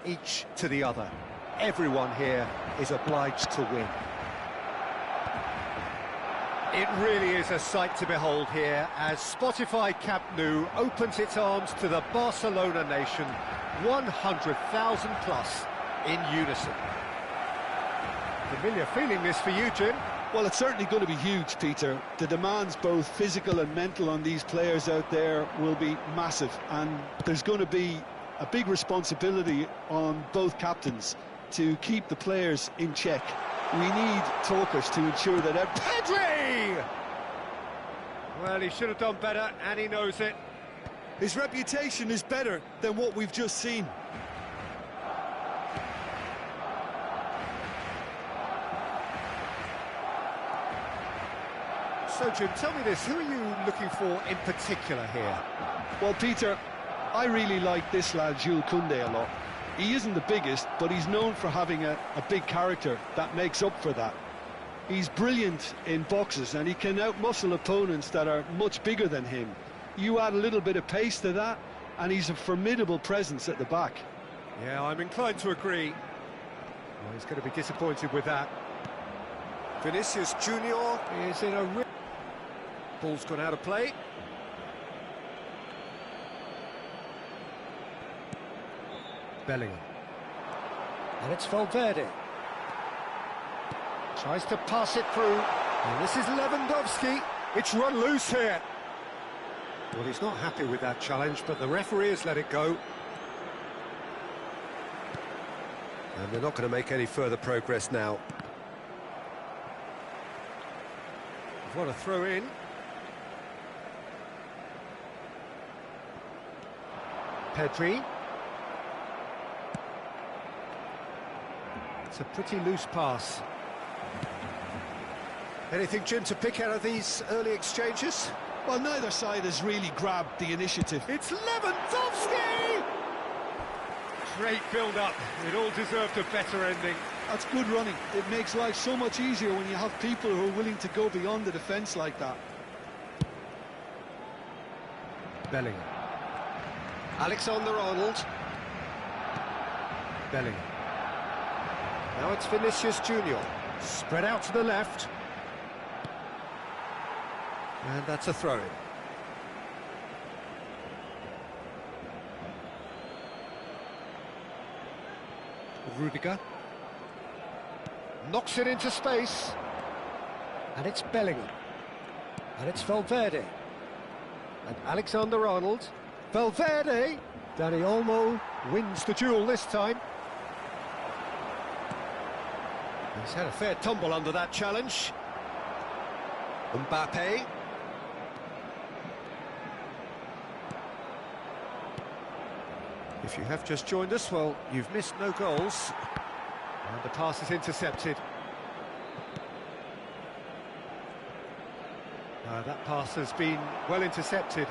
each to the other. Everyone here is obliged to win. It really is a sight to behold here as Spotify Camp Nou opens its arms to the Barcelona nation, 100,000 plus in unison. Familiar feeling this for you, Jim? Well, it's certainly going to be huge, Peter. The demands, both physical and mental, on these players out there will be massive, and there's going to be a big responsibility on both captains to keep the players in check. We need talkers to ensure that... Pedri! Well, he should have done better, and he knows it. His reputation is better than what we've just seen. So, Jim, tell me this, who are you looking for in particular here? Well, Peter, I really like this lad, Jules Koundé, a lot. He isn't the biggest, but he's known for having a big character that makes up for that. He's brilliant in boxes, and he can outmuscle opponents that are much bigger than him. You add a little bit of pace to that, and he's a formidable presence at the back. Yeah, I'm inclined to agree. Well, he's going to be disappointed with that. Vinicius Junior is in a... Ball's gone out of play. Bellingham. And it's Valverde. Tries to pass it through. And this is Lewandowski. It's run loose here. Well, he's not happy with that challenge, but the referee has let it go. And they're not going to make any further progress now. What a throw in. Pedri. It's a pretty loose pass. Anything, Jim, to pick out of these early exchanges? Well, neither side has really grabbed the initiative. It's Lewandowski! Great build-up. It all deserved a better ending. That's good running. It makes life so much easier when you have people who are willing to go beyond the defence like that. Bellingham. Alexander-Arnold. Bellingham. Now it's Vinicius Junior. Spread out to the left. And that's a throw-in. Rudiger. Knocks it into space. And it's Bellingham. And it's Valverde. And Alexander-Arnold. Valverde! Dani Olmo wins the duel this time. He's had a fair tumble under that challenge. Mbappe. If you have just joined us, well, you've missed no goals. And the pass is intercepted. That pass has been well intercepted.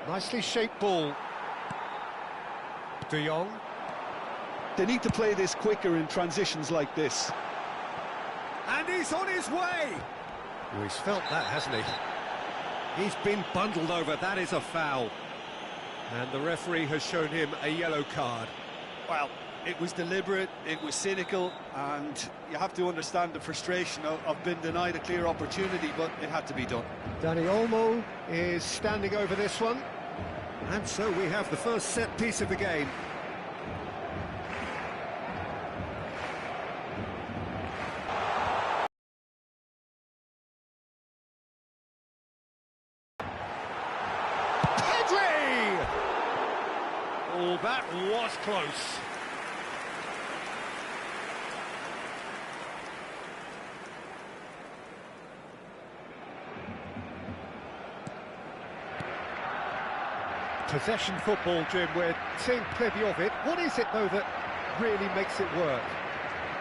Nicely shaped ball. De Jong. They need to play this quicker in transitions like this. And he's on his way! Well, he's felt that, hasn't he? He's been bundled over, that is a foul. And the referee has shown him a yellow card. Well, it was deliberate, it was cynical, and you have to understand the frustration of being denied a clear opportunity, but it had to be done. Dani Olmo is standing over this one. And so we have the first set piece of the game. Pedri! Oh, that was close. Possession football, Jim, we're seeing plenty of it. What is it, though, that really makes it work?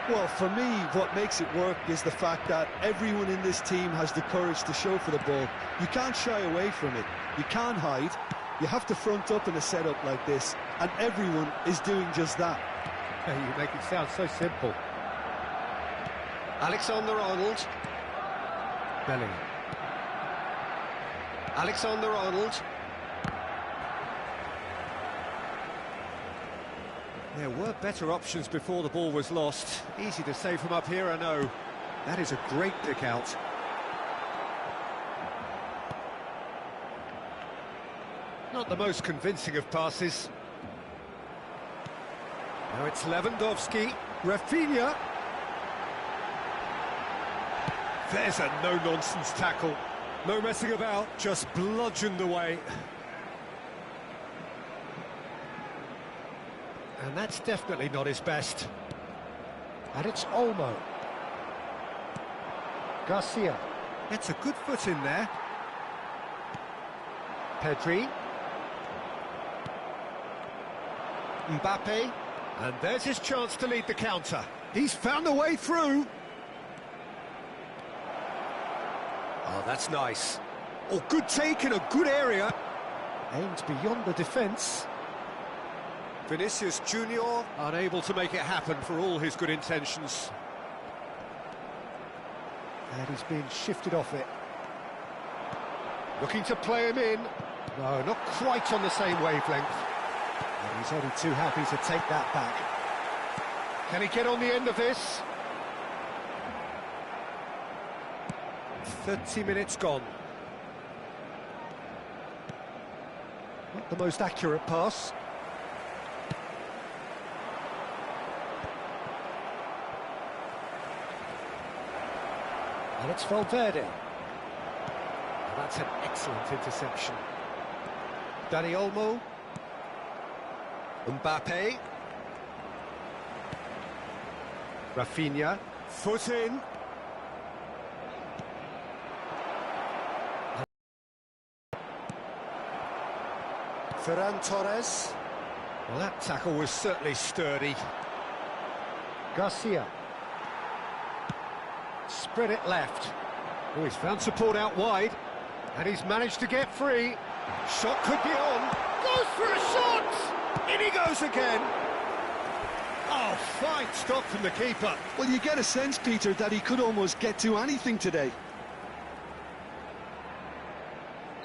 Well, for me, what makes it work is the fact that everyone in this team has the courage to show for the ball. You can't shy away from it. You can't hide. You have to front up in a setup like this, and everyone is doing just that. You make it sound so simple. Alexander-Arnold. Bellingham. Alexander-Arnold. There were better options before the ball was lost. Easy to say from up here, I know. That is a great pick out. Not the most convincing of passes. Now it's Lewandowski. Rafinha. There's a no-nonsense tackle. No messing about, just bludgeoned away. And that's definitely not his best. And it's Olmo. Garcia. Gets a good foot in there. Pedri. Mbappe. And there's his chance to lead the counter. He's found a way through. Oh, that's nice. Oh, good take in a good area. Aimed beyond the defence. Vinicius Junior unable to make it happen for all his good intentions. And he's being shifted off it. Looking to play him in. No, not quite on the same wavelength. And he's only too happy to take that back. Can he get on the end of this? 30 minutes gone. Not the most accurate pass. And it's Valverde. And that's an excellent interception. Dani Olmo. Mbappe. Rafinha. Foot in. Ferran Torres. Well, that tackle was certainly sturdy. Garcia. Spread it left. Oh, he's found support out wide. And he's managed to get free. Shot could be on. Goes for a shot! In he goes again. Oh, fine stop from the keeper. Well, you get a sense, Peter, that he could almost get to anything today.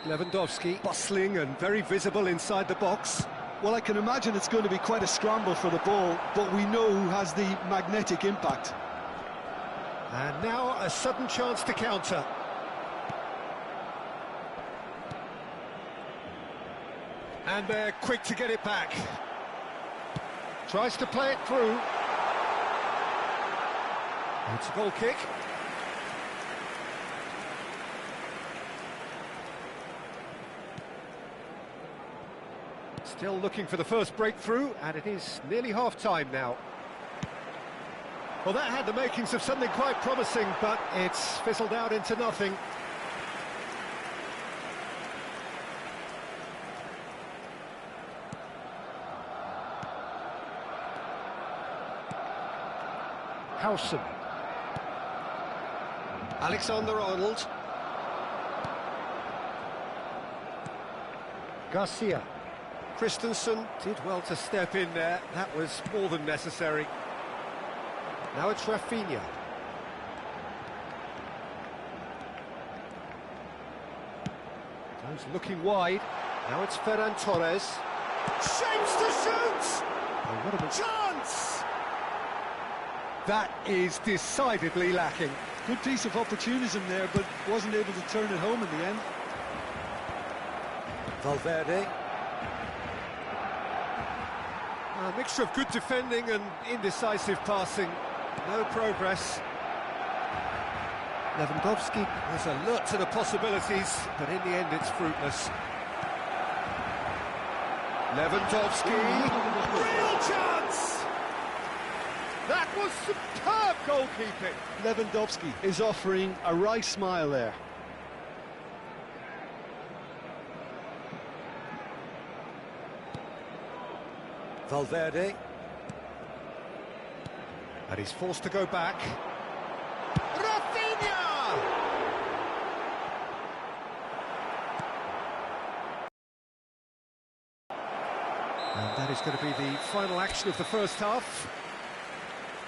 Lewandowski, bustling and very visible inside the box. Well, I can imagine it's going to be quite a scramble for the ball, but we know who has the magnetic impact. And now a sudden chance to counter. And they're quick to get it back. Tries to play it through. It's a goal kick. Still looking for the first breakthrough, and it is nearly half-time now. Well, that had the makings of something quite promising, but it's fizzled out into nothing. Howson. Alexander-Arnold. Garcia. Christensen did well to step in there. That was more than necessary. Now it's Rafinha. Goes looking wide. Now it's Ferran Torres. Shapes to shoot! Oh, what a chance! That is decidedly lacking. Good piece of opportunism there, but wasn't able to turn it home in the end. Valverde. A mixture of good defending and indecisive passing. No progress. Lewandowski was alert to the possibilities, but in the end it's fruitless. Lewandowski, real chance! That was superb goalkeeping. Lewandowski is offering a wry smile there. Valverde. And he's forced to go back. Rafinha! And that is going to be the final action of the first half.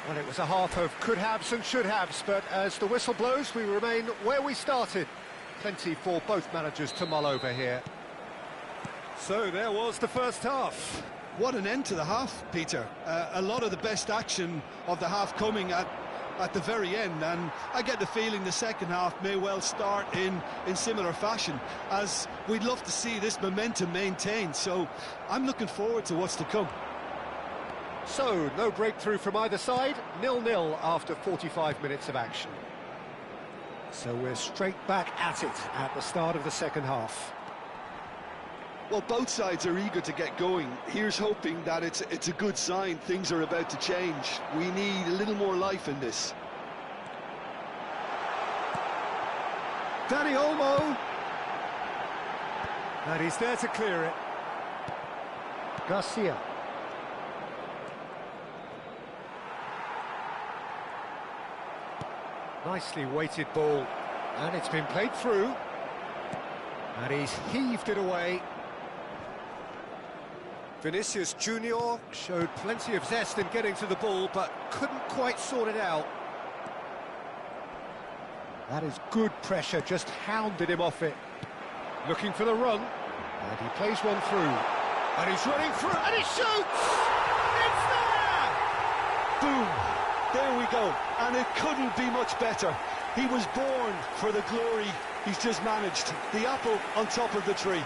Well, it was a half of could-haves and should-haves, but as the whistle blows, we remain where we started. Plenty for both managers to mull over here. So there was the first half. What an end to the half, Peter. A lot of the best action of the half coming at the very end, and I get the feeling the second half may well start in similar fashion, as we'd love to see this momentum maintained. So I'm looking forward to what's to come. So, no breakthrough from either side, 0-0 after 45 minutes of action. So we're straight back at it at the start of the second half. Well, both sides are eager to get going. Here's hoping that it's a good sign things are about to change. We need a little more life in this. Dani Olmo. And he's there to clear it. Garcia. Nicely weighted ball. And it's been played through. And he's heaved it away. Vinicius Junior showed plenty of zest in getting to the ball, but couldn't quite sort it out. That is good pressure, just hounded him off it. Looking for the run, and he plays one through. And he's running through, and he shoots! It's there! Boom! There we go, and it couldn't be much better. He was born for the glory he's just managed. The apple on top of the tree.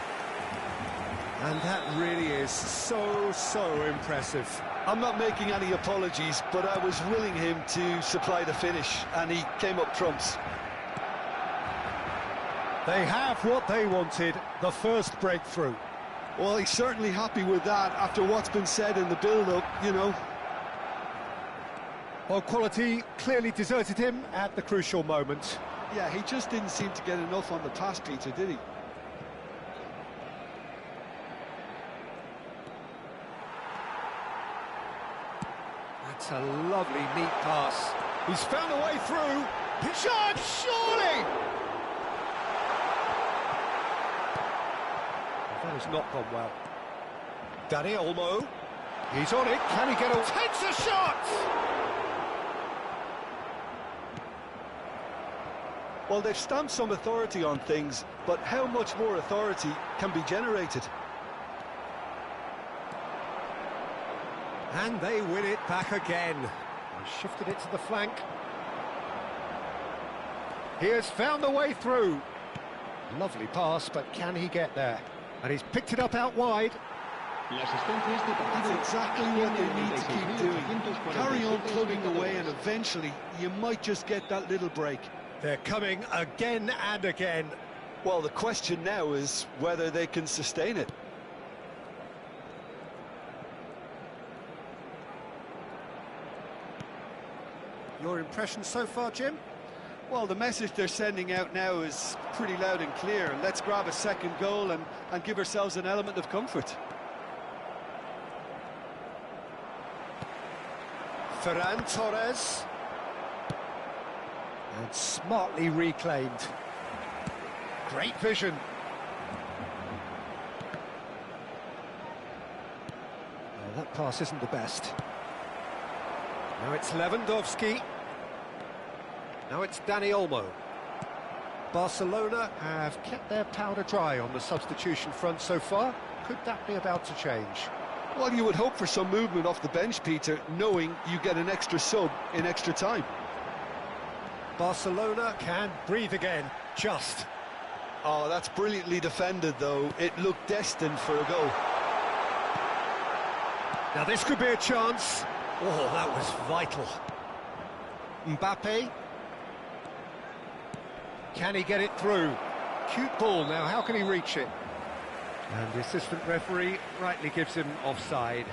And that really is so impressive. I'm not making any apologies, but I was willing him to supply the finish, and he came up trumps. They have what they wanted, the first breakthrough. Well, he's certainly happy with that after what's been said in the build-up, you know. Well, quality clearly deserted him at the crucial moment. Yeah, he just didn't seem to get enough on the pass, Peter, did he? That's a lovely, neat pass. He's found a way through. Shot, surely! That has not gone well. Dani Olmo. He's on it. Can he get a... Takes a shot! Well, they've stamped some authority on things, but how much more authority can be generated? And they win it back again. He shifted it to the flank. He has found the way through. Lovely pass, but can he get there? And he's picked it up out wide. That's exactly what they need to keep doing. Carry on plugging away, and eventually you might just get that little break. They're coming again and again. Well, the question now is whether they can sustain it. Your impression so far, Jim? Well, the message they're sending out now is pretty loud and clear. Let's grab a second goal and give ourselves an element of comfort. Ferran Torres. And smartly reclaimed. Great vision. Oh, that pass isn't the best. Now it's Lewandowski. Now it's Dani Olmo. Barcelona have kept their powder dry on the substitution front so far. Could that be about to change? Well, you would hope for some movement off the bench, Peter, knowing you get an extra sub in extra time. Barcelona can breathe again, just. Oh, that's brilliantly defended, though. It looked destined for a goal. Now this could be a chance. Oh, that was vital. Mbappe. Can he get it through? Cute ball now, how can he reach it? And the assistant referee rightly gives him offside.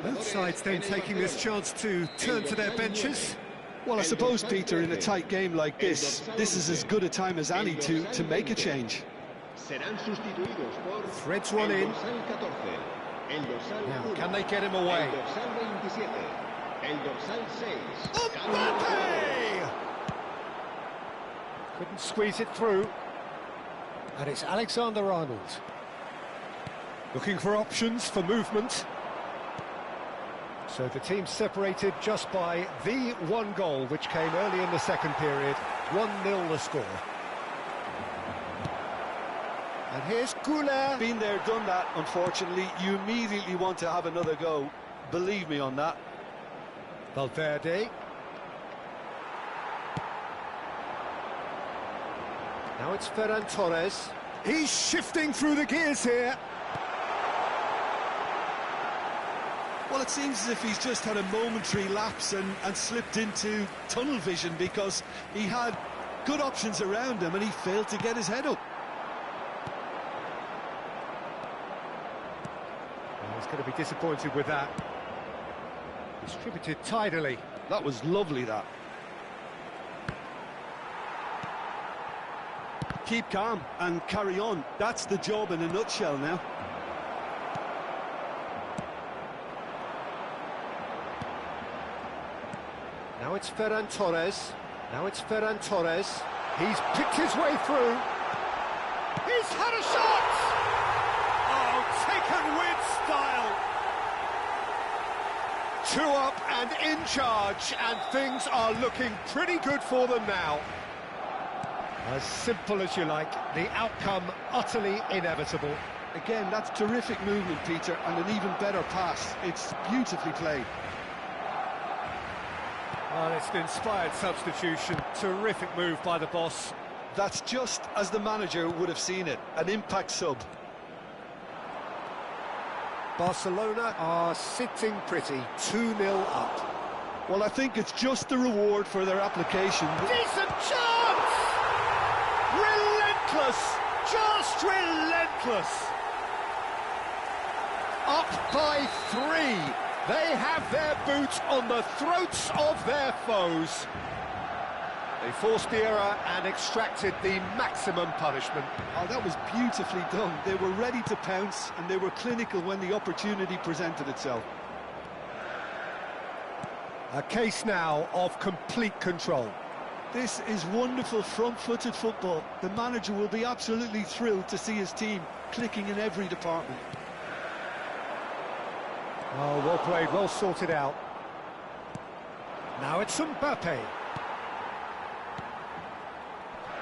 Both sides then taking this chance to turn to their benches. Well, I suppose, Peter, in a tight game like this is as good a time as any to make a change. Threads one in. Now, can they get him away? Mbappe! Couldn't squeeze it through. And it's Alexander-Arnold. Looking for options for movement. So the team separated just by the one goal, which came early in the second period. 1-0 the score. And here's Goulet. Been there, done that, unfortunately. You immediately want to have another go. Believe me on that. Valverde. Now it's Ferran Torres. He's shifting through the gears here. Well, it seems as if he's just had a momentary lapse and slipped into tunnel vision, because he had good options around him and he failed to get his head up. Well, he's going to be disappointed with that. Distributed tidily. That was lovely, that. Keep calm and carry on. That's the job in a nutshell now. Now it's Ferran Torres. Now it's Ferran Torres. He's picked his way through. He's had a shot! Oh, taken with style. 2 up and in charge, and things are looking pretty good for them now. As simple as you like, the outcome utterly inevitable. Again, that's terrific movement, Peter, and an even better pass. It's beautifully played. Well, it's an inspired substitution. Terrific move by the boss. That's just as the manager would have seen it, an impact sub. Barcelona are sitting pretty, 2-0 up. Well, I think it's just the reward for their application. Decent chance! Relentless! Just relentless! Up by 3. They have their boot on the throats of their foes. They forced the error and extracted the maximum punishment. Oh, that was beautifully done. They were ready to pounce and they were clinical when the opportunity presented itself. A case now of complete control. This is wonderful front-footed football. The manager will be absolutely thrilled to see his team clicking in every department. Oh, well played, well sorted out. Now it's Mbappe.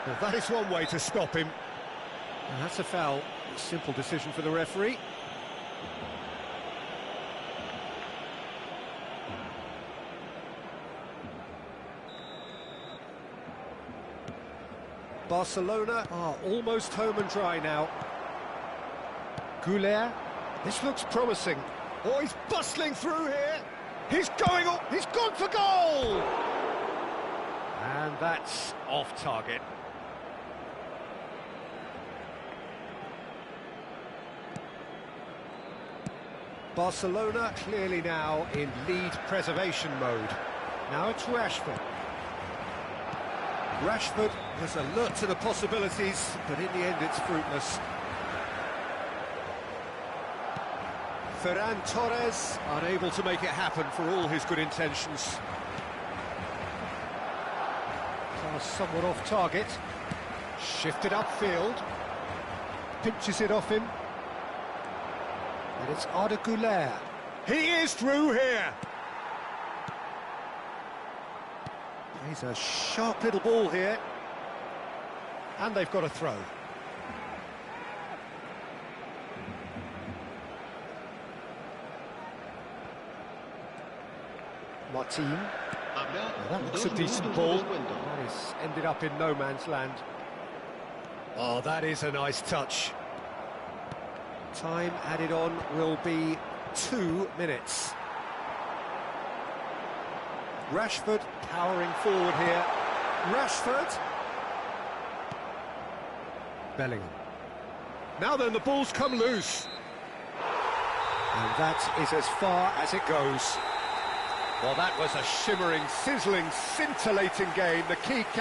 Well, that is one way to stop him. And that's a foul. A simple decision for the referee. Barcelona are almost home and dry now. Goulet. This looks promising. Oh, he's bustling through here. He's going up. He's gone for goal. And that's off target. Barcelona clearly now in lead preservation mode. Now it's Rashford. Rashford was alert to the possibilities, but in the end it's fruitless. Ferran Torres unable to make it happen for all his good intentions. Pass somewhat off target. Shifted upfield. Pinches it off him. And it's Arda Güler. He is through here. He's a sharp little ball here. And they've got a throw. Martin. Well, that looks a decent ball. That is ended up in no man's land. Oh, that is a nice touch. Time added on will be 2 minutes. Rashford powering forward here. Rashford. Bellingham. Now then, the ball's come loose. And that is as far as it goes. Well, that was a shimmering, sizzling, scintillating game. The key